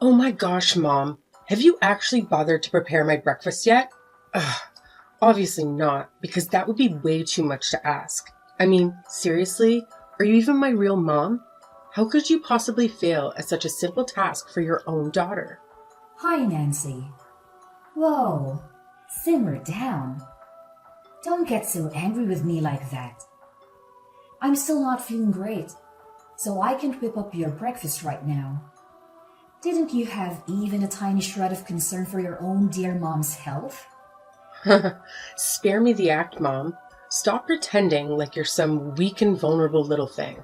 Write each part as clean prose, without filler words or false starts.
Oh my gosh, Mom. Have you actually bothered to prepare my breakfast yet? Ugh, obviously not, because that would be way too much to ask. I mean, seriously? Are you even my real mom? How could you possibly fail at such a simple task for your own daughter? Hi, Nancy. Whoa, simmer down. Don't get so angry with me like that. I'm still not feeling great, so I can't whip up your breakfast right now. Didn't you have even a tiny shred of concern for your own dear mom's health? Spare me the act, Mom. Stop pretending like you're some weak and vulnerable little thing.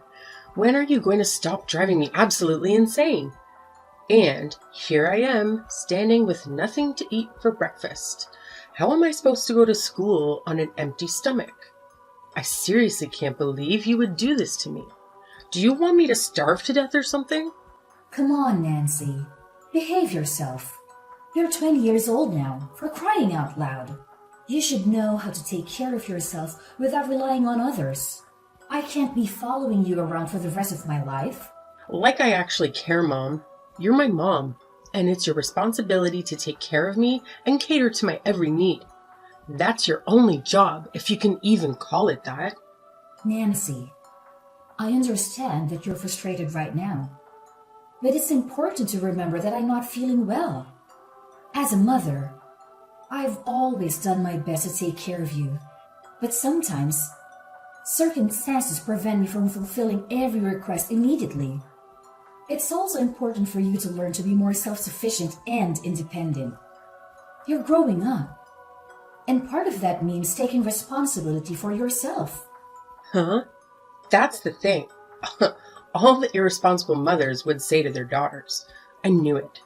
When are you going to stop driving me absolutely insane? And here I am, standing with nothing to eat for breakfast. How am I supposed to go to school on an empty stomach? I seriously can't believe you would do this to me. Do you want me to starve to death or something? Come on, Nancy. Behave yourself. You're 20 years old now, for crying out loud. You should know how to take care of yourself without relying on others. I can't be following you around for the rest of my life. Like I actually care, Mom. You're my mom, and it's your responsibility to take care of me and cater to my every need. That's your only job, if you can even call it that. Nancy, I understand that you're frustrated right now. But it's important to remember that I'm not feeling well. As a mother, I've always done my best to take care of you. But sometimes, circumstances prevent me from fulfilling every request immediately. It's also important for you to learn to be more self-sufficient and independent. You're growing up. And part of that means taking responsibility for yourself. Huh? That's the thing. All the irresponsible mothers would say to their daughters. I knew it.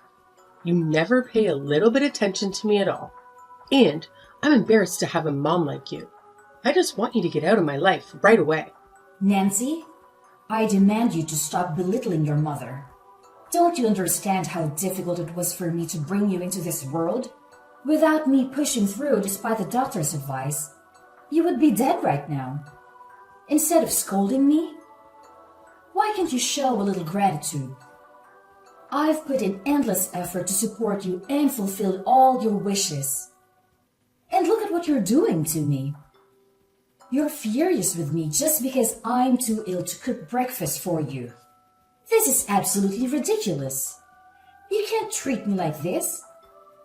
You never pay a little bit attention to me at all. And I'm embarrassed to have a mom like you. I just want you to get out of my life right away. Nancy, I demand you to stop belittling your mother. Don't you understand how difficult it was for me to bring you into this world? Without me pushing through despite the doctor's advice, you would be dead right now. Instead of scolding me, why can't you show a little gratitude? I've put in endless effort to support you and fulfill all your wishes. And look at what you're doing to me. You're furious with me just because I'm too ill to cook breakfast for you. This is absolutely ridiculous. You can't treat me like this.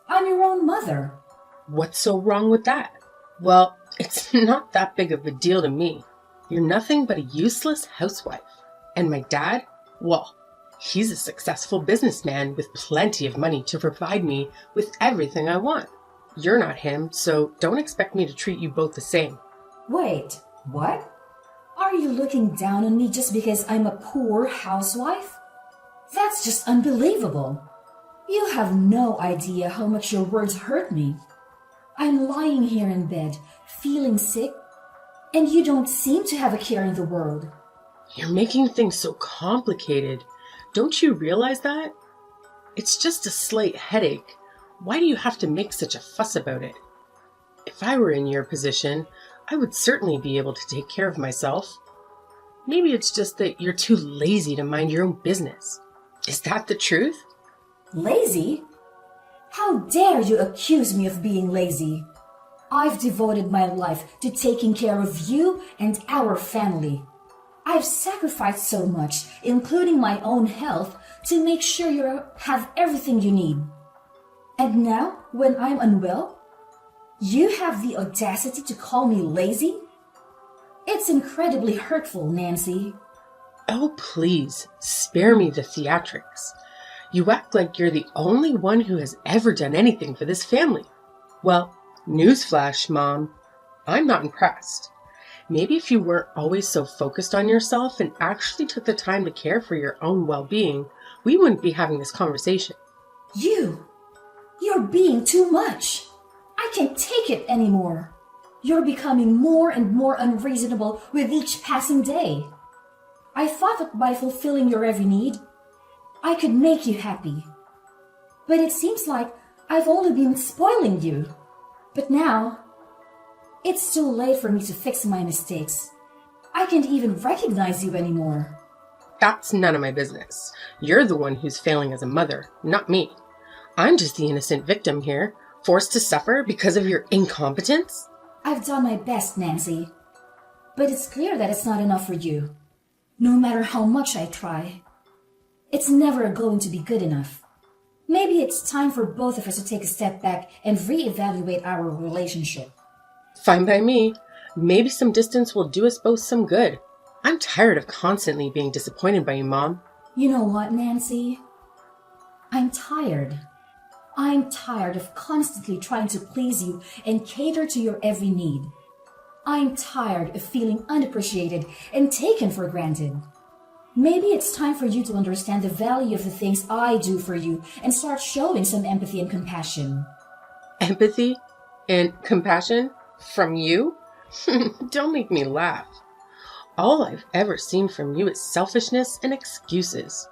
I'm your own mother. What's so wrong with that? Well, it's not that big of a deal to me. You're nothing but a useless housewife. And my dad? Well, he's a successful businessman with plenty of money to provide me with everything I want. You're not him, so don't expect me to treat you both the same. Wait, what? Are you looking down on me just because I'm a poor housewife? That's just unbelievable. You have no idea how much your words hurt me. I'm lying here in bed, feeling sick, and you don't seem to have a care in the world. You're making things so complicated. Don't you realize that? It's just a slight headache. Why do you have to make such a fuss about it? If I were in your position, I would certainly be able to take care of myself. Maybe it's just that you're too lazy to mind your own business. Is that the truth? Lazy? How dare you accuse me of being lazy? I've devoted my life to taking care of you and our family. I've sacrificed so much, including my own health, to make sure you have everything you need. And now, when I'm unwell, you have the audacity to call me lazy? It's incredibly hurtful, Nancy. Oh, please, spare me the theatrics. You act like you're the only one who has ever done anything for this family. Well, newsflash, Mom, I'm not impressed. Maybe if you weren't always so focused on yourself and actually took the time to care for your own well-being, we wouldn't be having this conversation. You're being too much. I can't take it anymore. You're becoming more and more unreasonable with each passing day. I thought that by fulfilling your every need, I could make you happy. But it seems like I've only been spoiling you. But now, it's too late for me to fix my mistakes. I can't even recognize you anymore. That's none of my business. You're the one who's failing as a mother, not me. I'm just the innocent victim here, forced to suffer because of your incompetence. I've done my best, Nancy. But it's clear that it's not enough for you. No matter how much I try, it's never going to be good enough. Maybe it's time for both of us to take a step back and reevaluate our relationship. Fine by me. Maybe some distance will do us both some good. I'm tired of constantly being disappointed by you, Mom. You know what, Nancy? I'm tired. I'm tired of constantly trying to please you and cater to your every need. I'm tired of feeling unappreciated and taken for granted. Maybe it's time for you to understand the value of the things I do for you and start showing some empathy and compassion. Empathy and compassion from you? Don't make me laugh. All I've ever seen from you is selfishness and excuses.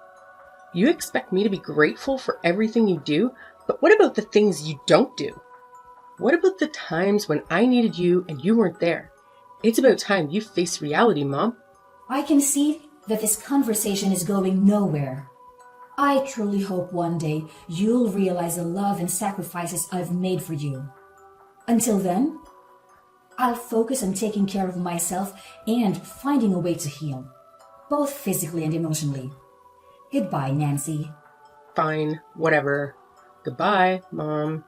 You expect me to be grateful for everything you do, but what about the things you don't do? What about the times when I needed you and you weren't there? It's about time you face reality, Mom. I can see that this conversation is going nowhere. I truly hope one day you'll realize the love and sacrifices I've made for you. Until then, I'll focus on taking care of myself and finding a way to heal, both physically and emotionally. Goodbye, Nancy. Fine, whatever. Goodbye, Mom.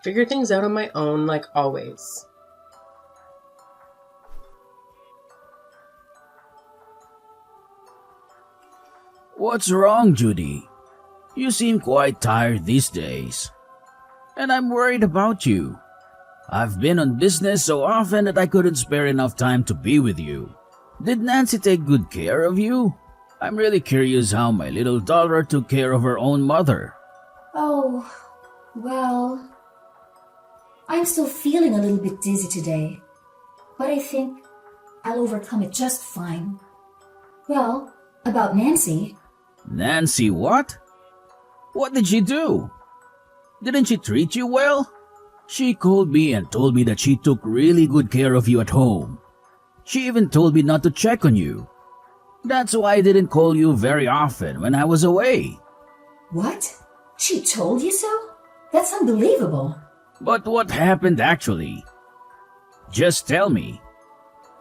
Figure things out on my own like always. What's wrong, Judy? You seem quite tired these days. And I'm worried about you. I've been on business so often that I couldn't spare enough time to be with you. Did Nancy take good care of you? I'm really curious how my little daughter took care of her own mother. Oh, well, I'm still feeling a little bit dizzy today, but I think I'll overcome it just fine. Well, about Nancy. Nancy what? What did she do? Didn't she treat you well? She called me and told me that she took really good care of you at home. She even told me not to check on you. That's why I didn't call you very often when I was away. What? She told you so? That's unbelievable. But what happened actually? Just tell me.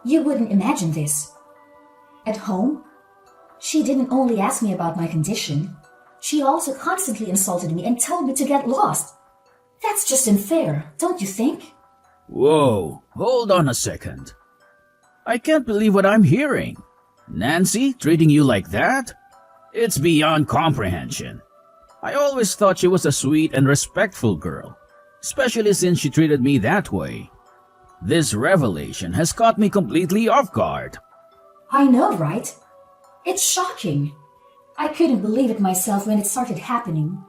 You wouldn't imagine this. At home, she didn't only ask me about my condition, she also constantly insulted me and told me to get lost. That's just unfair, don't you think? Whoa, hold on a second. I can't believe what I'm hearing. Nancy treating you like that? It's beyond comprehension. I always thought she was a sweet and respectful girl, especially since she treated me that way. This revelation has caught me completely off guard. I know, right? It's shocking. I couldn't believe it myself when it started happening.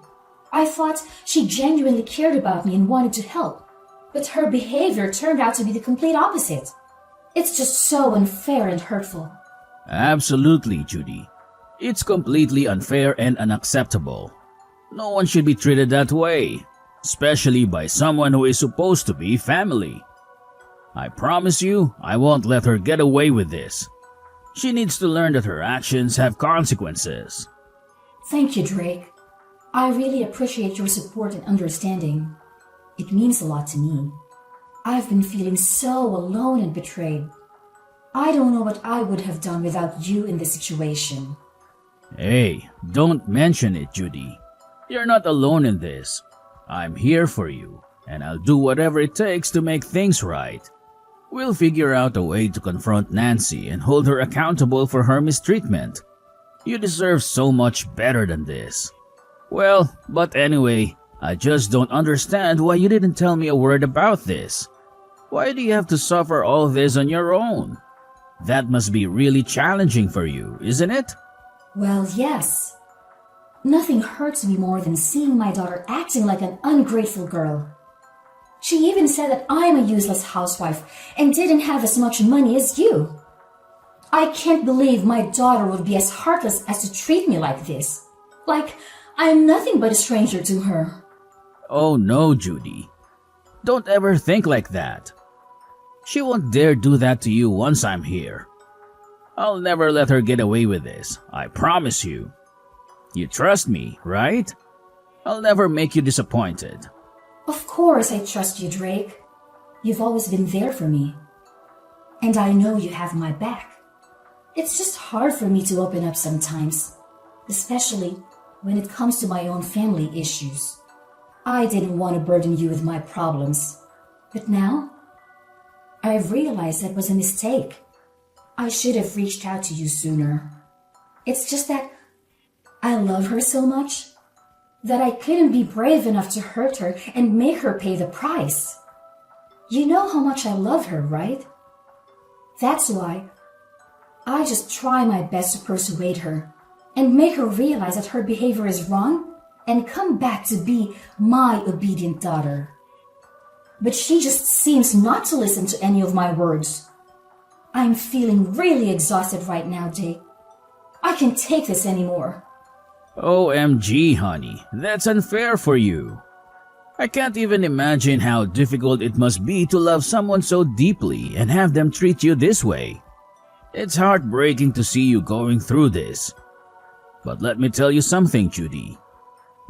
I thought she genuinely cared about me and wanted to help, but her behavior turned out to be the complete opposite. It's just so unfair and hurtful. Absolutely, Judy. It's completely unfair and unacceptable. No one should be treated that way, especially by someone who is supposed to be family. I promise you, I won't let her get away with this. She needs to learn that her actions have consequences. Thank you, Drake. I really appreciate your support and understanding. It means a lot to me. I've been feeling so alone and betrayed. I don't know what I would have done without you in this situation. Hey, don't mention it, Judy. You're not alone in this. I'm here for you, and I'll do whatever it takes to make things right. We'll figure out a way to confront Nancy and hold her accountable for her mistreatment. You deserve so much better than this. Well, but anyway, I just don't understand why you didn't tell me a word about this. Why do you have to suffer all this on your own? That must be really challenging for you, isn't it? Well, yes. Nothing hurts me more than seeing my daughter acting like an ungrateful girl. She even said that I'm a useless housewife and didn't have as much money as you. I can't believe my daughter would be as heartless as to treat me like this. Like I'm nothing but a stranger to her. Oh no, Judy. Don't ever think like that. She won't dare do that to you once I'm here. I'll never let her get away with this, I promise you. You trust me, right? I'll never make you disappointed. Of course I trust you, Drake. You've always been there for me. And I know you have my back. It's just hard for me to open up sometimes, especially when it comes to my own family issues. I didn't want to burden you with my problems, but now I've realized that was a mistake. I should have reached out to you sooner. It's just that I love her so much that I couldn't be brave enough to hurt her and make her pay the price. You know how much I love her, right? That's why I just try my best to persuade her and make her realize that her behavior is wrong and come back to be my obedient daughter. But she just seems not to listen to any of my words. I'm feeling really exhausted right now, Jake. I can't take this anymore. OMG, honey, that's unfair for you. I can't even imagine how difficult it must be to love someone so deeply and have them treat you this way. It's heartbreaking to see you going through this. But let me tell you something, Judy.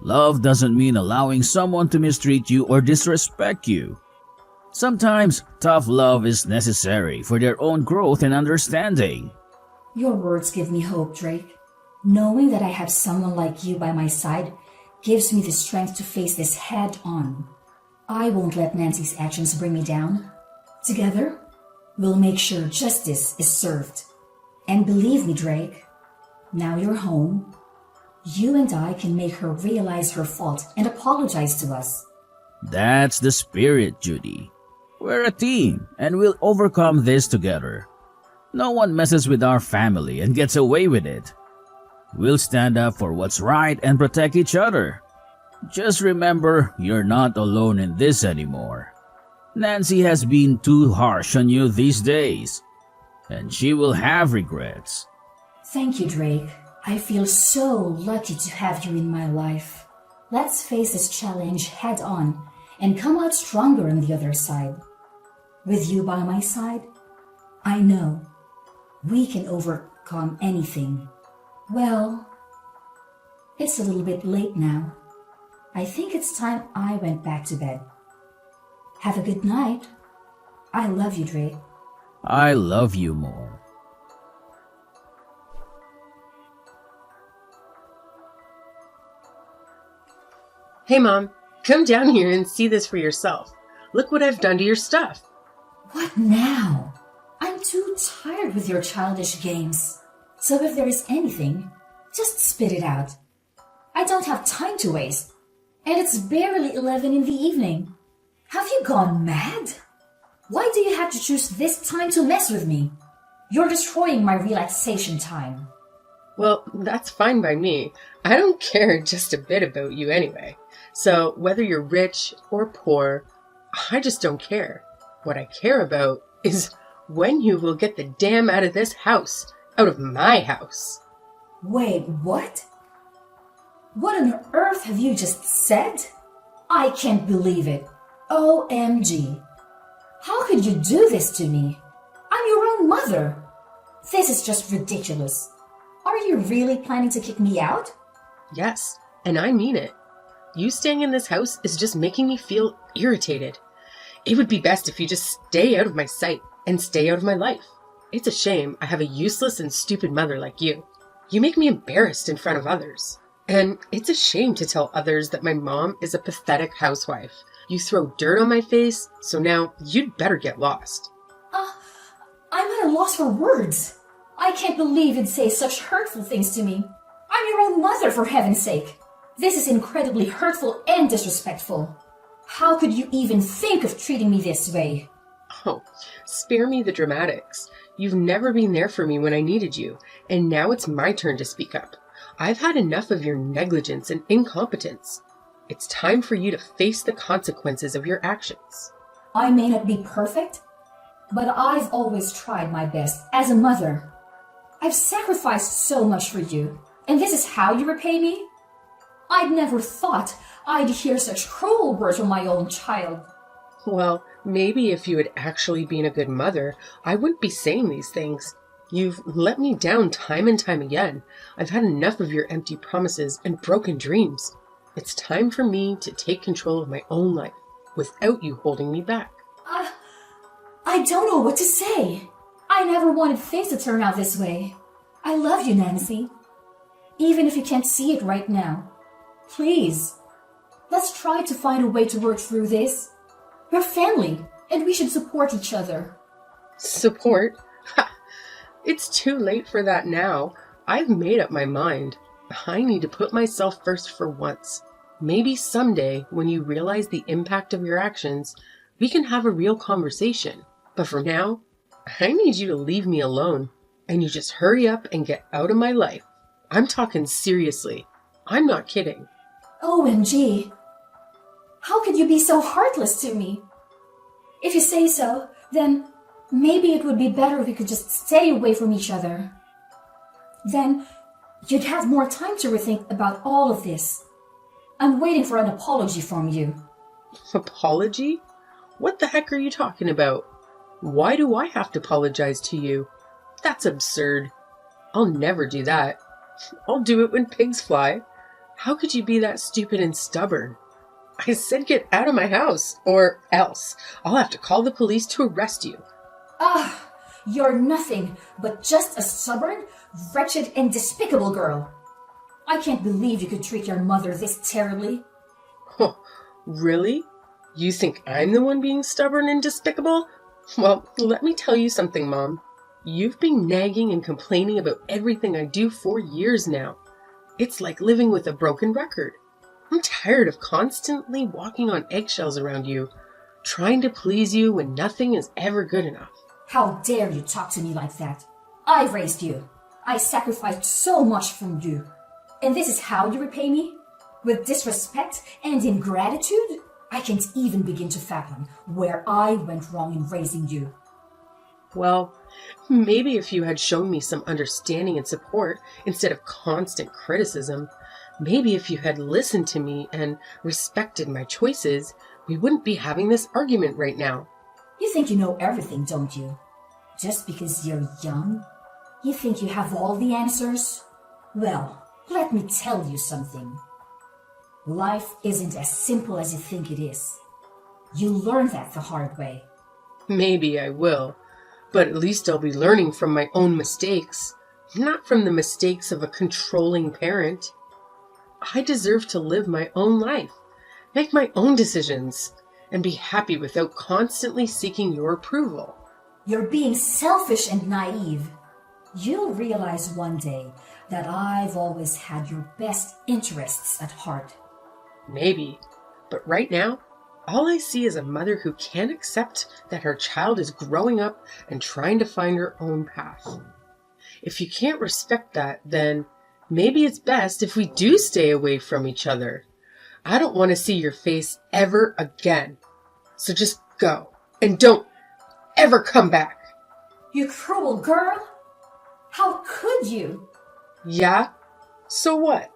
Love doesn't mean allowing someone to mistreat you or disrespect you. Sometimes tough love is necessary for their own growth and understanding. Your words give me hope, Drake. Knowing that I have someone like you by my side gives me the strength to face this head on. I won't let Nancy's actions bring me down. Together, we'll make sure justice is served. And believe me, Drake, now you're home. You and I can make her realize her fault and apologize to us. That's the spirit, Judy. We're a team, and we'll overcome this together. No one messes with our family and gets away with it. We'll stand up for what's right and protect each other. Just remember, you're not alone in this anymore. Nancy has been too harsh on you these days, and she will have regrets. Thank you, Drake. I feel so lucky to have you in my life. Let's face this challenge head on and come out stronger on the other side. With you by my side, I know we can overcome anything. Well, it's a little bit late now. I think it's time I went back to bed. Have a good night. I love you, Drake. I love you more. Hey, Mom, come down here and see this for yourself. Look what I've done to your stuff. What now? I'm too tired with your childish games. So if there is anything, just spit it out. I don't have time to waste. And it's barely 11 in the evening. Have you gone mad? Why do you have to choose this time to mess with me? You're destroying my relaxation time. Well, that's fine by me. I don't care just a bit about you anyway. So whether you're rich or poor, I just don't care. What I care about is when you will get the damn out of this house, out of my house. Wait, what? What on earth have you just said? I can't believe it. OMG. How could you do this to me? I'm your own mother. This is just ridiculous. Are you really planning to kick me out? Yes, and I mean it. You staying in this house is just making me feel irritated. It would be best if you just stay out of my sight and stay out of my life. It's a shame I have a useless and stupid mother like you. You make me embarrassed in front of others. And it's a shame to tell others that my mom is a pathetic housewife. You throw dirt on my face, so now you'd better get lost. I'm at a loss for words. I can't believe you'd say such hurtful things to me. I'm your own mother, for heaven's sake. This is incredibly hurtful and disrespectful. How could you even think of treating me this way? Oh, spare me the dramatics. You've never been there for me when I needed you, and now it's my turn to speak up. I've had enough of your negligence and incompetence. It's time for you to face the consequences of your actions. I may not be perfect, but I've always tried my best as a mother. I've sacrificed so much for you, and this is how you repay me? I'd never thought I'd hear such cruel words from my own child. Well, maybe if you had actually been a good mother, I wouldn't be saying these things. You've let me down time and time again. I've had enough of your empty promises and broken dreams. It's time for me to take control of my own life without you holding me back. I don't know what to say. I never wanted things to turn out this way. I love you, Nancy. Even if you can't see it right now. Please, let's try to find a way to work through this. We're family, and we should support each other. Support? Ha! It's too late for that now. I've made up my mind. I need to put myself first for once. Maybe someday, when you realize the impact of your actions, we can have a real conversation. But for now, I need you to leave me alone. And you just hurry up and get out of my life. I'm talking seriously. I'm not kidding. OMG. How could you be so heartless to me? If you say so, then maybe it would be better if we could just stay away from each other. Then you'd have more time to rethink about all of this. I'm waiting for an apology from you. Apology? What the heck are you talking about? Why do I have to apologize to you? That's absurd. I'll never do that. I'll do it when pigs fly. How could you be that stupid and stubborn? I said get out of my house, or else I'll have to call the police to arrest you. You're nothing but just a stubborn, wretched, and despicable girl. I can't believe you could treat your mother this terribly. Oh, really? You think I'm the one being stubborn and despicable? Well, let me tell you something, Mom. You've been nagging and complaining about everything I do for years now. It's like living with a broken record. I'm tired of constantly walking on eggshells around you, trying to please you when nothing is ever good enough. How dare you talk to me like that? I raised you. I sacrificed so much from you. And this is how you repay me? With disrespect and ingratitude? I can't even begin to fathom where I went wrong in raising you. Well, maybe if you had shown me some understanding and support instead of constant criticism, maybe if you had listened to me and respected my choices, we wouldn't be having this argument right now. You think you know everything, don't you? Just because you're young? You think you have all the answers? Well, let me tell you something. Life isn't as simple as you think it is. You learn that the hard way. Maybe I will, but at least I'll be learning from my own mistakes, not from the mistakes of a controlling parent. I deserve to live my own life, make my own decisions, and be happy without constantly seeking your approval. You're being selfish and naive. You'll realize one day that I've always had your best interests at heart. Maybe, but right now, all I see is a mother who can't accept that her child is growing up and trying to find her own path. If you can't respect that, then maybe it's best if we do stay away from each other. I don't want to see your face ever again. So just go and don't ever come back. You cruel girl! How could you? Yeah? So what?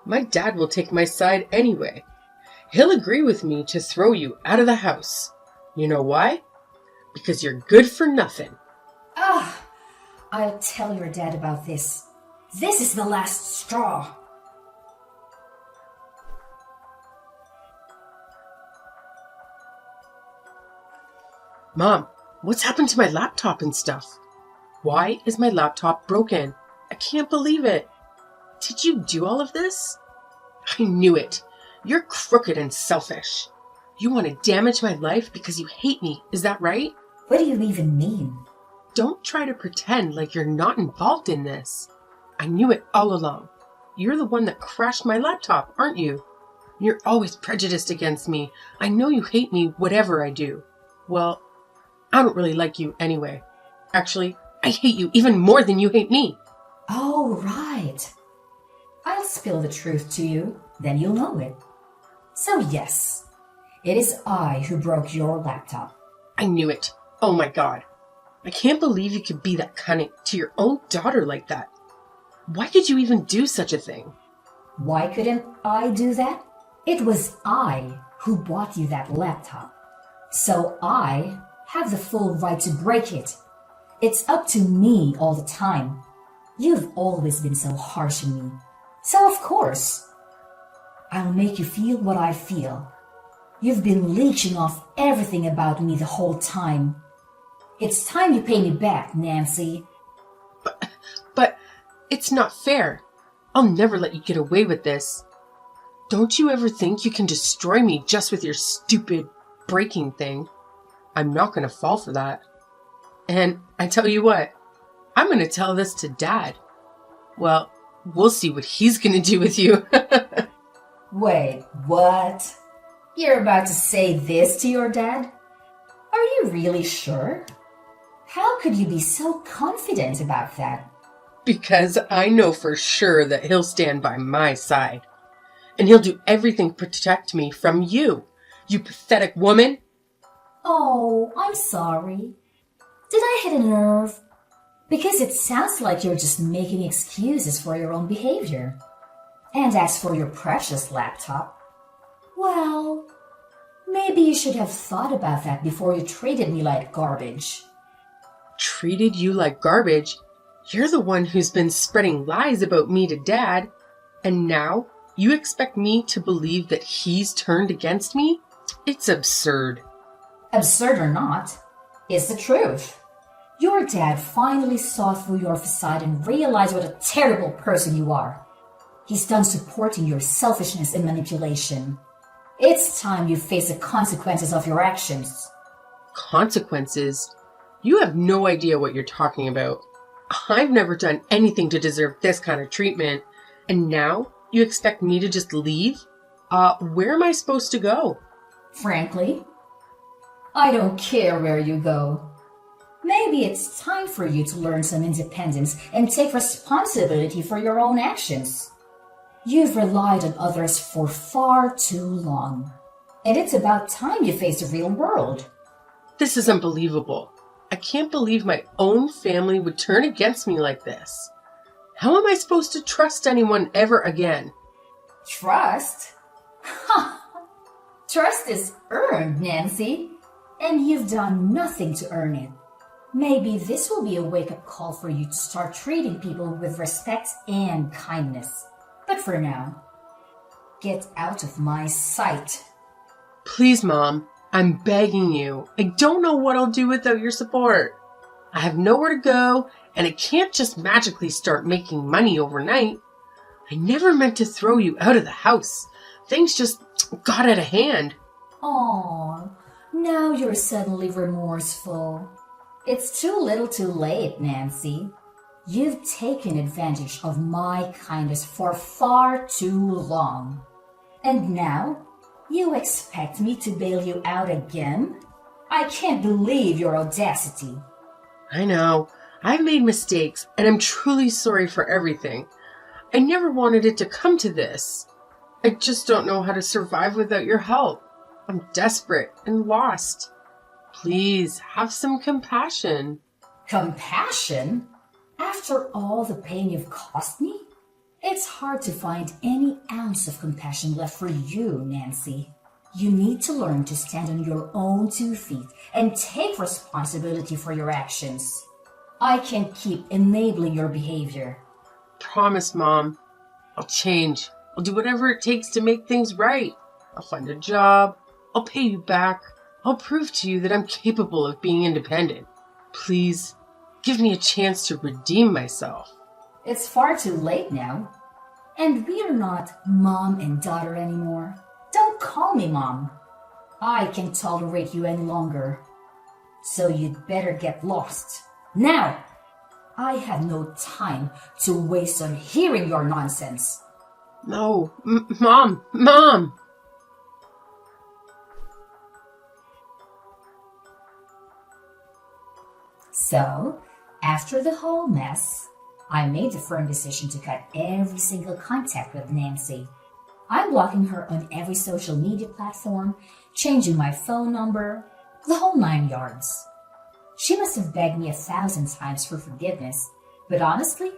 My dad will take my side anyway. He'll agree with me to throw you out of the house. You know why? Because you're good for nothing. I'll tell your dad about this. This is the last straw. Mom, what's happened to my laptop and stuff? Why is my laptop broken? I can't believe it. Did you do all of this? I knew it. You're crooked and selfish. You want to damage my life because you hate me, is that right? What do you even mean? Don't try to pretend like you're not involved in this. I knew it all along. You're the one that crashed my laptop, aren't you? You're always prejudiced against me. I know you hate me, whatever I do. Well, I don't really like you anyway. Actually, I hate you even more than you hate me. Oh, right. I'll spill the truth to you, then you'll know it. So yes, it is I who broke your laptop. I knew it. Oh my God. I can't believe you could be that cunning to your own daughter like that. Why could you even do such a thing? Why couldn't I do that? It was I who bought you that laptop. So I have the full right to break it. It's up to me all the time. You've always been so harsh on me. So of course, I'll make you feel what I feel. You've been leeching off everything about me the whole time. It's time you pay me back, Nancy. But it's not fair. I'll never let you get away with this. Don't you ever think you can destroy me just with your stupid breaking thing? I'm not going to fall for that. And I tell you what, I'm going to tell this to Dad. Well, we'll see what he's going to do with you. Wait, what? You're about to say this to your dad? Are you really sure? How could you be so confident about that? Because I know for sure that he'll stand by my side. And he'll do everything to protect me from you, you pathetic woman. Oh, I'm sorry. Did I hit a nerve? Because it sounds like you're just making excuses for your own behavior. And as for your precious laptop, well, maybe you should have thought about that before you treated me like garbage. Treated you like garbage? You're the one who's been spreading lies about me to Dad. And now you expect me to believe that he's turned against me? It's absurd. Absurd or not, it's the truth. Your dad finally saw through your facade and realized what a terrible person you are. He's done supporting your selfishness and manipulation. It's time you face the consequences of your actions. Consequences? You have no idea what you're talking about. I've never done anything to deserve this kind of treatment. And now you expect me to just leave? Where am I supposed to go? Frankly, I don't care where you go. Maybe it's time for you to learn some independence and take responsibility for your own actions. You've relied on others for far too long, and it's about time you face the real world. This is unbelievable. I can't believe my own family would turn against me like this. How am I supposed to trust anyone ever again? Trust? Trust is earned, Nancy, and you've done nothing to earn it. Maybe this will be a wake-up call for you to start treating people with respect and kindness. But for now, get out of my sight. Please, Mom, I'm begging you. I don't know what I'll do without your support. I have nowhere to go, and I can't just magically start making money overnight. I never meant to throw you out of the house. Things just got out of hand. Aww, now you're suddenly remorseful. It's too little too late, Nancy. You've taken advantage of my kindness for far too long. And now, you expect me to bail you out again? I can't believe your audacity. I know. I've made mistakes, and I'm truly sorry for everything. I never wanted it to come to this. I just don't know how to survive without your help. I'm desperate and lost. Please, have some compassion. Compassion? After all the pain you've caused me? It's hard to find any ounce of compassion left for you, Nancy. You need to learn to stand on your own 2 feet and take responsibility for your actions. I can't keep enabling your behavior. Promise, Mom. I'll change. I'll do whatever it takes to make things right. I'll find a job. I'll pay you back. I'll prove to you that I'm capable of being independent. Please, give me a chance to redeem myself. It's far too late now. And we're not mom and daughter anymore. Don't call me Mom. I can't tolerate you any longer. So you'd better get lost. Now! I have no time to waste on hearing your nonsense. No, Mom! Mom! So, after the whole mess, I made the firm decision to cut every single contact with Nancy. I'm blocking her on every social media platform, changing my phone number, the whole 9 yards. She must have begged me 1,000 times for forgiveness, but honestly,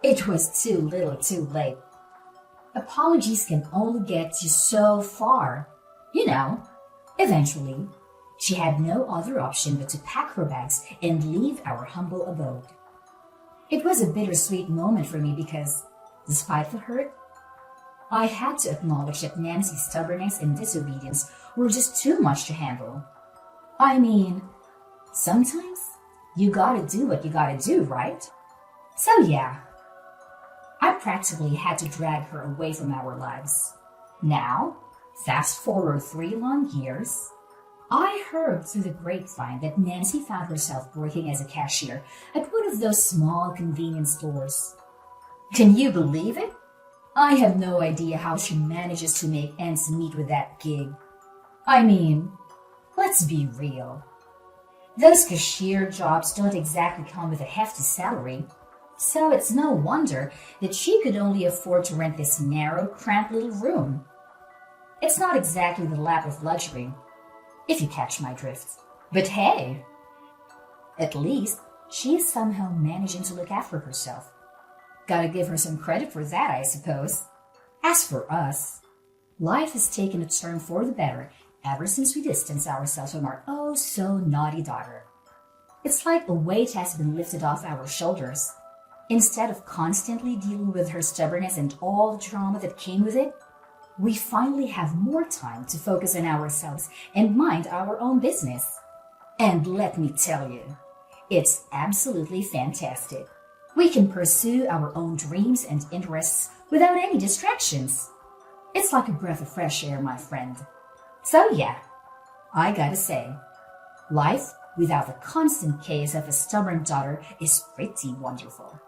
it was too little too late. Apologies can only get you so far. You know, eventually, She had no other option but to pack her bags and leave our humble abode. It was a bittersweet moment for me because, despite the hurt, I had to acknowledge that Nancy's stubbornness and disobedience were just too much to handle. I mean, sometimes you gotta do what you gotta do, right? So yeah, I practically had to drag her away from our lives. Now, fast forward 3 long years, I heard through the grapevine that Nancy found herself working as a cashier at one of those small convenience stores. Can you believe it? I have no idea how she manages to make ends meet with that gig. I mean, let's be real. Those cashier jobs don't exactly come with a hefty salary, so it's no wonder that she could only afford to rent this narrow, cramped little room. It's not exactly the lap of luxury, if you catch my drift. But hey, at least she is somehow managing to look after herself. Gotta give her some credit for that, I suppose. As for us, life has taken a turn for the better ever since we distanced ourselves from our oh-so-naughty daughter. It's like a weight has been lifted off our shoulders. Instead of constantly dealing with her stubbornness and all the drama that came with it, we finally have more time to focus on ourselves and mind our own business. And let me tell you, it's absolutely fantastic. We can pursue our own dreams and interests without any distractions. It's like a breath of fresh air, my friend. So yeah, I gotta say, life without the constant chaos of a stubborn daughter is pretty wonderful.